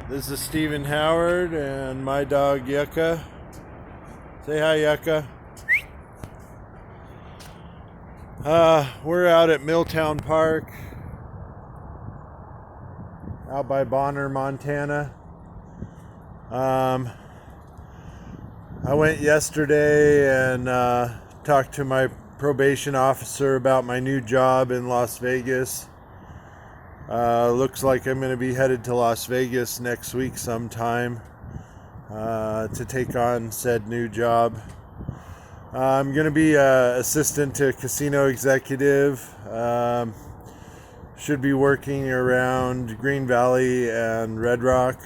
This is Stephen Howard and my dog Yucca. Say hi, Yucca. We're out at Milltown Park, out by Bonner, Montana. I went yesterday and talked to my probation officer about my new job in Las Vegas. Looks like I'm going to be headed to Las Vegas next week sometime to take on said new job. I'm going to be assistant to casino executive. Should be working around Green Valley and Red Rock.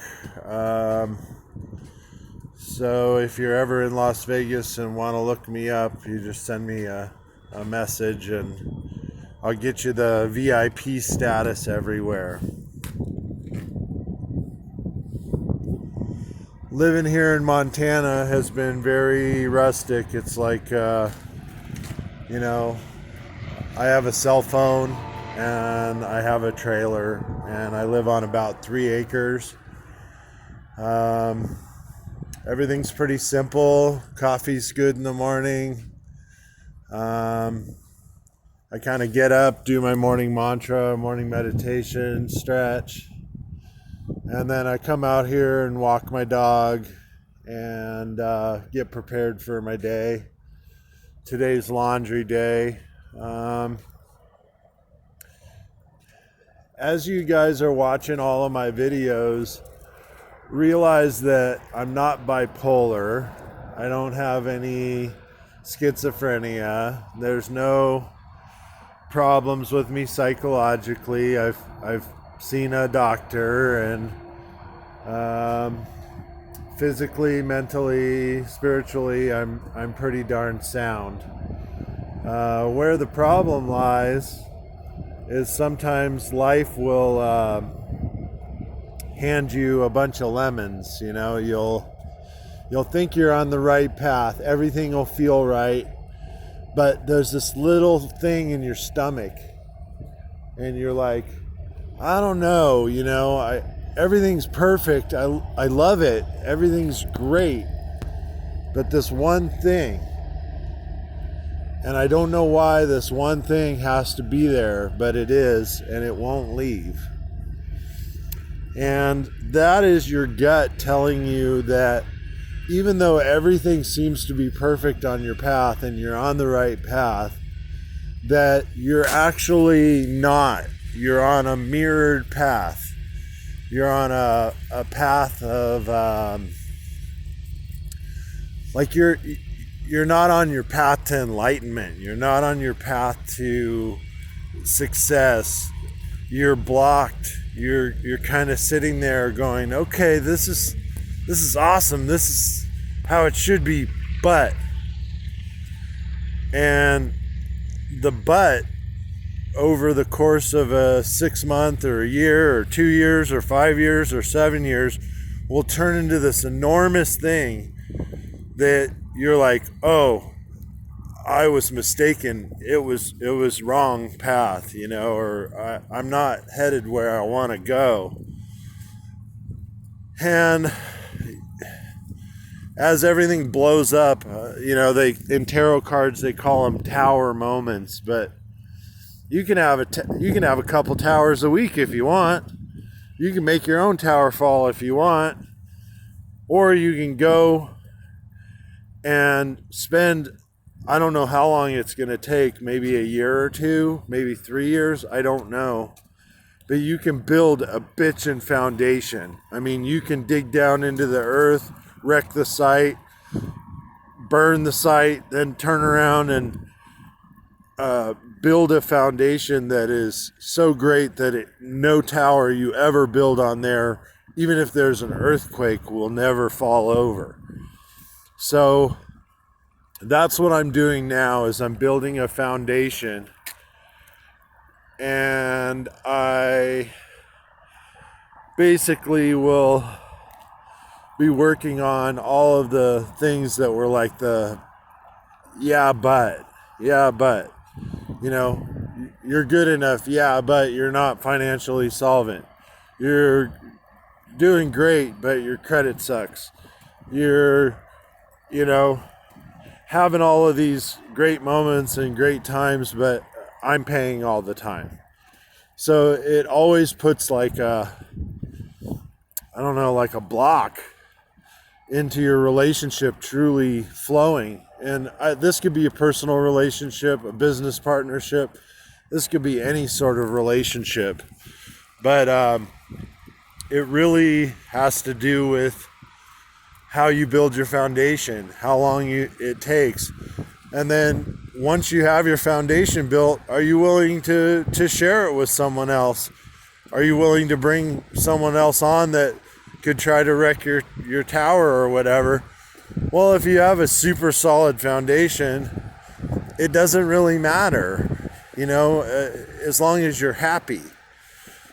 So if you're ever in Las Vegas and want to look me up, you just send me a message and I'll get you the VIP status everywhere. Living here in Montana has been very rustic. It's like, I have a cell phone and I have a trailer and I live on about 3 acres. Everything's pretty simple. Coffee's good in the morning. I kind of get up, do my morning mantra, morning meditation, stretch, and then I come out here and walk my dog and get prepared for my day. Today's laundry day. As you guys are watching all of my videos, realize that I'm not bipolar. I don't have any schizophrenia. There's no problems with me psychologically. I've seen a doctor, and physically, mentally, spiritually, I'm pretty darn sound. Where the problem lies is sometimes life will hand you a bunch of lemons. You'll think you're on the right path. Everything will feel right. But there's this little thing in your stomach, and you're like, I don't know, everything's perfect. I love it. Everything's great. But this one thing, and I don't know why this one thing has to be there, but it is, and it won't leave. And that is your gut telling you that even though everything seems to be perfect on your path and you're on the right path, that you're actually not. You're on a mirrored path. You're on a path of you're not on your path to enlightenment. You're not on your path to success. You're blocked. You're kind of sitting there going, okay, this is awesome. This is how it should be, but. And the but over the course of a 6 month or a year or 2 years or 5 years or 7 years will turn into this enormous thing that you're like, oh, I was mistaken. It was wrong path, or I'm not headed where I want to go. And as everything blows up, they in tarot cards they call them tower moments, but you can have a couple towers a week if you want. You can make your own tower fall if you want, or you can go and spend, I don't know how long it's going to take, maybe a year or two, maybe 3 years, I don't know. But you can build a bitchin' foundation. I mean, you can dig down into the earth, wreck the site, burn the site, then turn around and build a foundation that is so great that no tower you ever build on there, even if there's an earthquake, will never fall over. So that's what I'm doing now, is I'm building a foundation, and I basically will be working on all of the things that were like the yeah but you're good enough, yeah, but you're not financially solvent. You're doing great, but your credit sucks. You're, you know, having all of these great moments and great times, but I'm paying all the time. So it always puts like a, I don't know, like a block into your relationship truly flowing. And this could be a personal relationship, a business partnership. This could be any sort of relationship. But it really has to do with how you build your foundation, how long it takes. And then once you have your foundation built, are you willing to share it with someone else? Are you willing to bring someone else on that could try to wreck your tower or whatever? Well, if you have a super solid foundation, it doesn't really matter, as long as you're happy.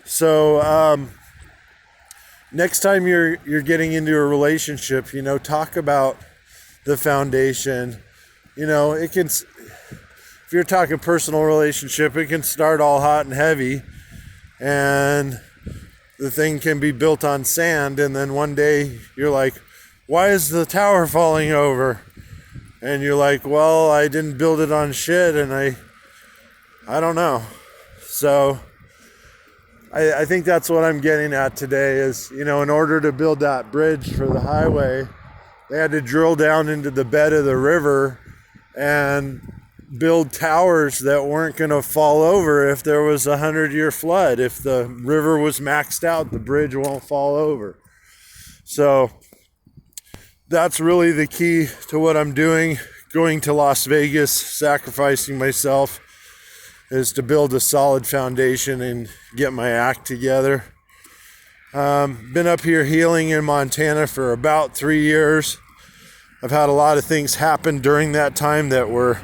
So next time you're getting into a relationship, talk about the foundation. It can, if you're talking personal relationship, it can start all hot and heavy, and the thing can be built on sand, and then one day you're like, why is the tower falling over? And you're like, well, I didn't build it on shit, and I don't know. So I think that's what I'm getting at today is, in order to build that bridge for the highway, they had to drill down into the bed of the river and build towers that weren't going to fall over if there was a 100-year flood. If the river was maxed out, the bridge won't fall over. So that's really the key to what I'm doing. Going to Las Vegas, sacrificing myself, is to build a solid foundation and get my act together. Been up here healing in Montana for about 3 years. I've had a lot of things happen during that time that were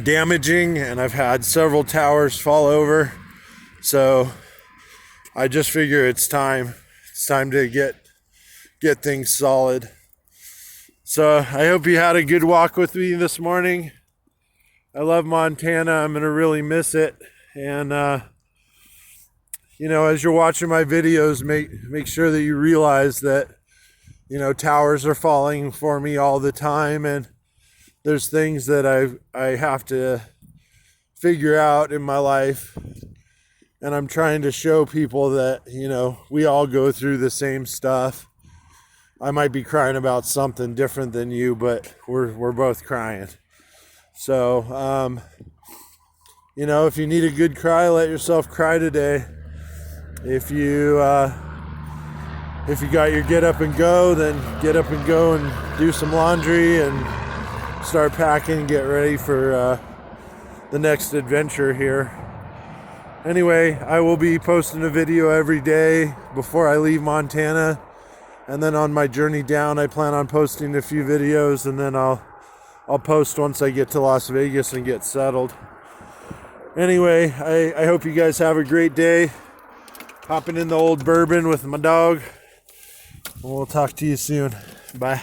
damaging, and I've had several towers fall over. So I just figure it's time to get things solid. So I hope you had a good walk with me this morning. I love Montana. I'm gonna really miss it. And as you're watching my videos, make sure that you realize that towers are falling for me all the time, and there's things that I have to figure out in my life, and I'm trying to show people that we all go through the same stuff. I might be crying about something different than you, but we're both crying. So if you need a good cry, let yourself cry today. If you got your get up and go, then get up and go and do some laundry and start packing and get ready for the next adventure here. Anyway, I will be posting a video every day before I leave Montana, and then on my journey down I plan on posting a few videos, and then I'll post once I get to Las Vegas and get settled. Anyway, I hope you guys have a great day. Hopping in the old bourbon with my dog. We'll talk to you soon. Bye.